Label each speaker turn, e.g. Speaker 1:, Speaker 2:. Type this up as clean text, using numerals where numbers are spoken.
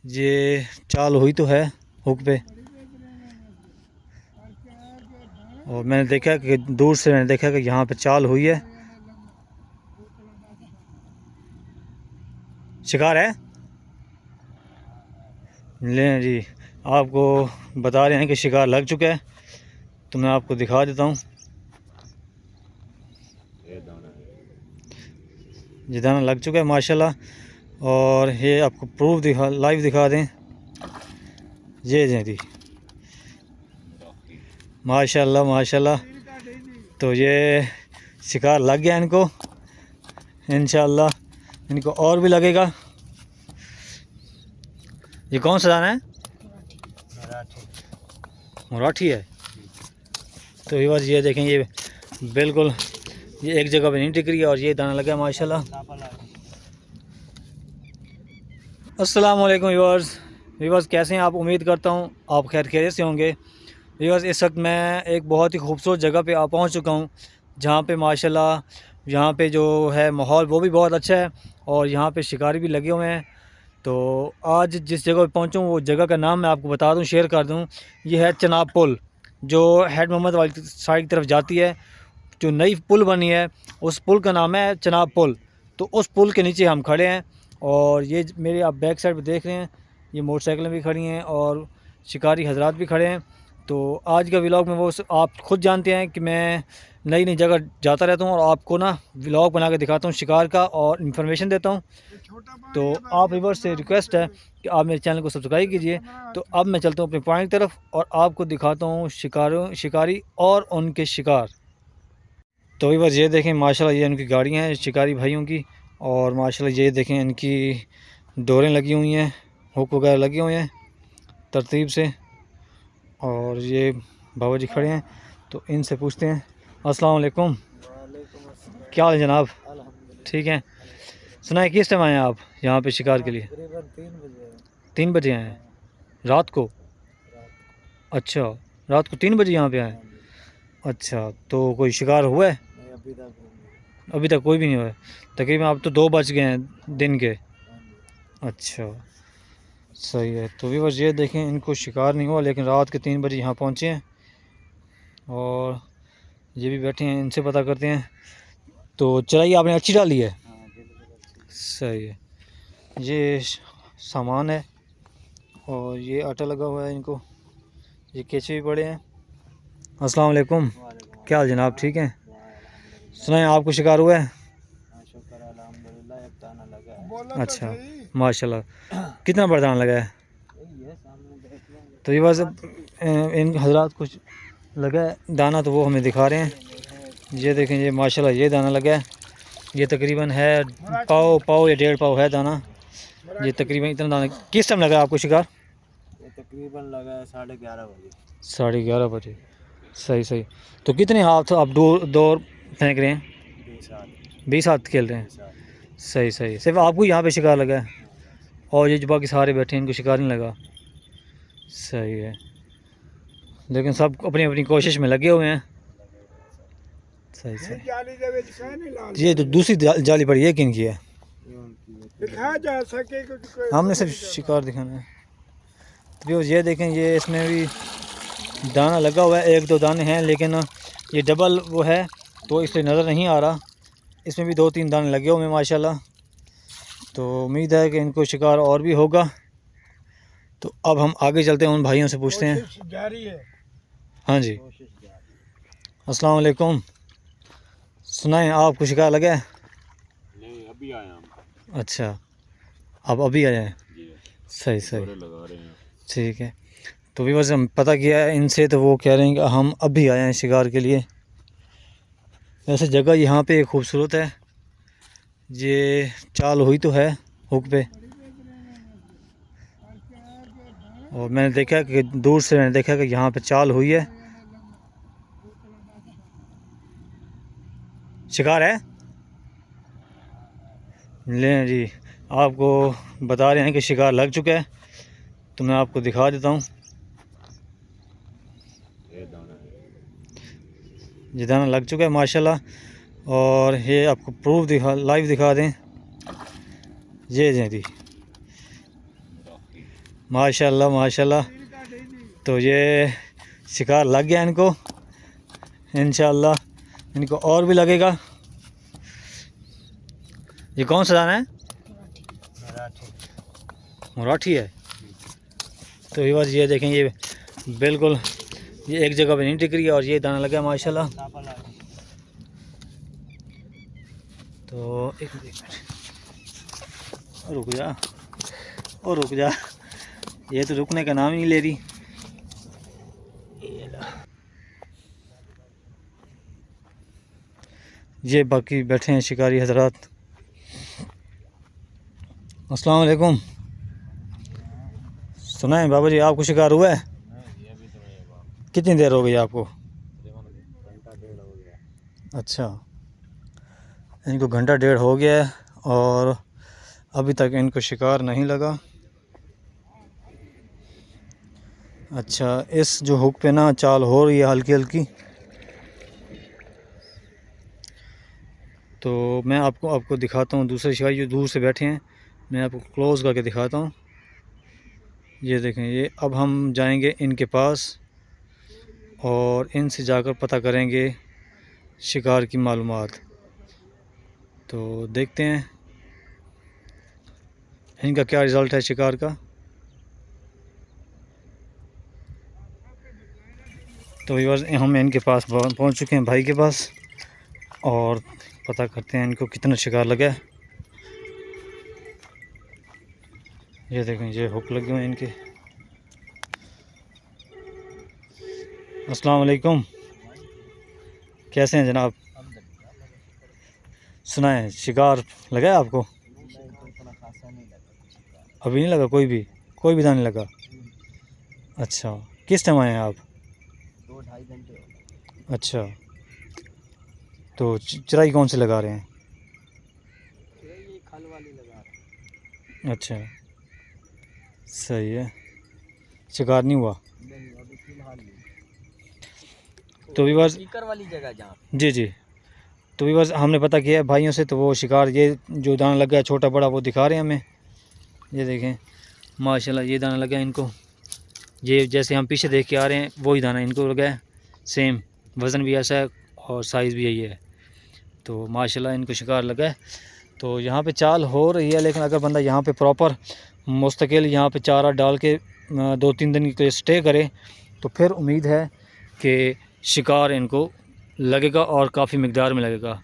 Speaker 1: ये चाल हुई तो है हुक पे, और मैंने देखा कि दूर से मैंने देखा कि यहाँ पे चाल हुई है। शिकार है। लें जी, आपको बता रहे हैं कि शिकार लग चुका है, तो मैं आपको दिखा देता हूँ। ये दाना लग चुका है माशाल्लाह, और ये आपको प्रूफ लाइव दिखा दें। ये जी माशाल्लाह माशाल्लाह। तो ये शिकार लग गया इनको, इंशाल्लाह इनको और भी लगेगा। ये कौन सा दाना है? मराठी है। तो ये बस ये देखें, ये बिल्कुल ये एक जगह पे नहीं टिक रही है, और ये दाना लगा माशाल्लाह। अस्सलाम वालेकुम व्यूअर्स, कैसे हैं आप? उम्मीद करता हूँ आप खैरियत से होंगे। व्यूअर्स, इस वक्त मैं एक बहुत ही खूबसूरत जगह पे पहुँच चुका हूँ, जहाँ पे माशाल्लाह यहाँ पे जो है माहौल वो भी बहुत अच्छा है, और यहाँ पे शिकारी भी लगे हुए हैं। तो आज जिस जगह पे पहुँचा हूँ वो जगह का नाम मैं आपको बता दूँ, शेयर कर दूँ। ये है चनाब पुल, जो हेड मोहम्मद वाली साइड की तरफ जाती है। जो नई पुल बनी है उस पुल का नाम है चनाब पुल। तो उस पुल के नीचे हम खड़े हैं, और ये मेरे आप बैक साइड पे देख रहे हैं, ये मोटरसाइकिलें भी खड़ी हैं और शिकारी हजरात भी खड़े हैं। तो आज का व्लॉग में वो आप खुद जानते हैं कि मैं नई नई जगह जाता रहता हूँ, और आपको ना व्लॉग बना के दिखाता हूँ शिकार का, और इन्फॉर्मेशन देता हूँ। तो आप व्यूअर्स से रिक्वेस्ट है कि आप मेरे चैनल को सब्सक्राइब कीजिए। तो अब मैं चलता हूँ अपने पॉइंट की तरफ, और आपको दिखाता हूँ शिकारी और उनके शिकार। तो भी बस ये देखें माशाल्लाह, ये उनकी गाड़ियाँ हैं शिकारी भाइयों की, और माशाल्लाह ये देखें इनकी डोरें लगी हुई हैं, हुक वगैरह लगे हुए हैं तरतीब से। और ये बाबा जी खड़े हैं, तो इनसे पूछते हैं। अस्सलाम वालेकुम, क्या हाल है जनाब? ठीक है। सुना है किस टाइम आए हैं आप यहाँ पे शिकार के लिए? 3 बजे आए हैं रात को? अच्छा, रात को 3 बजे यहाँ पे आए? अच्छा, तो कोई शिकार हुआ है? अभी तक कोई भी नहीं हुआ है। तकरीबन अब तो 2 बज गए हैं दिन के। अच्छा, सही है। तो भी बस ये देखें, इनको शिकार नहीं हुआ, लेकिन रात के 3 बजे यहाँ पहुँचे हैं, और ये भी बैठे हैं, इनसे पता करते हैं। तो चढ़ाई आपने अच्छी डाली है? सही है। ये सामान है, और ये आटा लगा हुआ है इनको, ये केचे भी पड़े हैं। अस्सलाम वालेकुम, क्या हाल जनाब? ठीक है। सुना है आपको शिकार हुआ है? अच्छा, माशाल्लाह। कितना बड़ा दाना लगा है? तो ये बस इन हजरात कुछ लगा है दाना, तो वो हमें दिखा रहे हैं। ये देखें, ये माशाल्लाह ये दाना लगा है। ये तकरीबन है पाव या 1.5 पाव है दाना। ये तकरीबन इतना दाना। किस टाइम लगा आपको शिकार?
Speaker 2: ये तकरीबन लगा है 11:30 बजे।
Speaker 1: 11:30 बजे। सही सही। तो कितने हाथ आप दौर फेंक रहे हैं? 20 हाथ खेल रहे हैं। सही सही। सिर्फ आपको यहाँ पे शिकार लगा है, और ये जो बाकी सारे बैठे हैं इनको शिकार नहीं लगा? सही है। लेकिन सब अपनी अपनी कोशिश में लगे हुए हैं। सही सही। ये तो दूसरी जाली पड़ी है, किन की है?
Speaker 2: दिखाया जा सके
Speaker 1: हमने सिर्फ शिकार दिखाना है। तो ये देखें, ये इसमें भी दाना लगा हुआ है। 1-2 दाने हैं, लेकिन ये डबल वो है, तो इसलिए नज़र नहीं आ रहा। इसमें भी 2-3 दाने लगे हुए हैं माशाल्लाह। तो उम्मीद है कि इनको शिकार और भी होगा। तो अब हम आगे चलते हैं, उन भाइयों से पूछते हैं।
Speaker 2: जारी है।
Speaker 1: हाँ जी, अस्सलाम वालेकुम। सुना है आपको शिकार लगा है?
Speaker 2: नहीं, अभी आए हम।
Speaker 1: अच्छा, आप अभी आए हैं? सही सही, ठीक है। तो भी बस हम पता किया है इनसे, तो वो कह रहे हैं कि हम अभी आए हैं शिकार के लिए। वैसे जगह यहाँ पे खूबसूरत है। ये चाल हुई तो है हुक पे, और मैंने देखा कि दूर से मैंने देखा कि यहाँ पे चाल हुई है। शिकार है। लें जी, आपको बता रहे हैं कि शिकार लग चुका है, तो मैं आपको दिखा देता हूँ। ये दाना लग चुका है माशाल्लाह, और ये आपको प्रूफ लाइव दिखा दें। ये जी माशाल्लाह माशाल्लाह। तो ये शिकार लग गया इनको, इंशाल्लाह इनको और भी लगेगा। ये कौन सा दाना है? मराठी है। तो ये बस ये देखें, ये बिल्कुल ये एक जगह पे नहीं टिक रही है और ये दाना लगा है माशाल्लाह। तो एक मिनट, रुक जा और रुक जा, ये तो रुकने का नाम ही नहीं ले रही। ये बाकी बैठे हैं शिकारी हजरात। अस्सलाम वालेकुम। सुना है बाबा जी आपको शिकार हुआ है? कितनी देर हो गई आपको? अच्छा, इनको घंटा डेढ़ हो गया है और अभी तक इनको शिकार नहीं लगा। अच्छा, इस जो हुक पे ना चाल हो रही है हल्की हल्की। तो मैं आपको दिखाता हूँ दूसरे शिकारी जो दूर से बैठे हैं, मैं आपको क्लोज करके दिखाता हूँ। ये देखें, ये अब हम जाएंगे इनके पास और इनसे जाकर पता करेंगे शिकार की मालूमात। तो देखते हैं इनका क्या रिज़ल्ट है शिकार का। तो ये बस हम इनके पास पहुंच चुके हैं, भाई के पास, और पता करते हैं इनको कितना शिकार लगा है। ये देखें, ये हुक लगे हुए हैं इनके। अस्सलाम वालेकुम, कैसे हैं जनाब? सुना है शिकार लगा है आपको? अभी नहीं लगा कोई भी दाना नहीं लगा? अच्छा, किस टाइम आए हैं आप?
Speaker 2: 2-2.5 घंटे हो गए।
Speaker 1: अच्छा, तो चराई कौन से लगा रहे हैं?
Speaker 2: ये खल वाली लगा रहे हैं।
Speaker 1: अच्छा, सही है। शिकार नहीं हुआ?
Speaker 2: नहीं, अभी फिलहाल नहीं।
Speaker 1: तो भी बस
Speaker 2: स्पीकर वाली जगह जहाँ
Speaker 1: जी जी, तो भी बस हमने पता किया है भाइयों से, तो वो शिकार ये जो दाना लगा है छोटा बड़ा वो दिखा रहे हैं हमें। ये देखें माशाल्लाह, ये दाना लगा है इनको। ये जैसे हम पीछे देख के आ रहे हैं वही दाना इनको लगा है, सेम वज़न भी ऐसा है और साइज़ भी यही है। तो माशाल्लाह इनको शिकार लगा है। तो यहाँ पे चाल हो रही है, लेकिन अगर बंदा यहाँ पे प्रॉपर मुस्तकिल यहाँ पे चारा डाल के 2-3 दिन के लिए स्टे करे तो फिर उम्मीद है कि शिकार इनको लगेगा और काफ़ी मिकदार में लगेगा।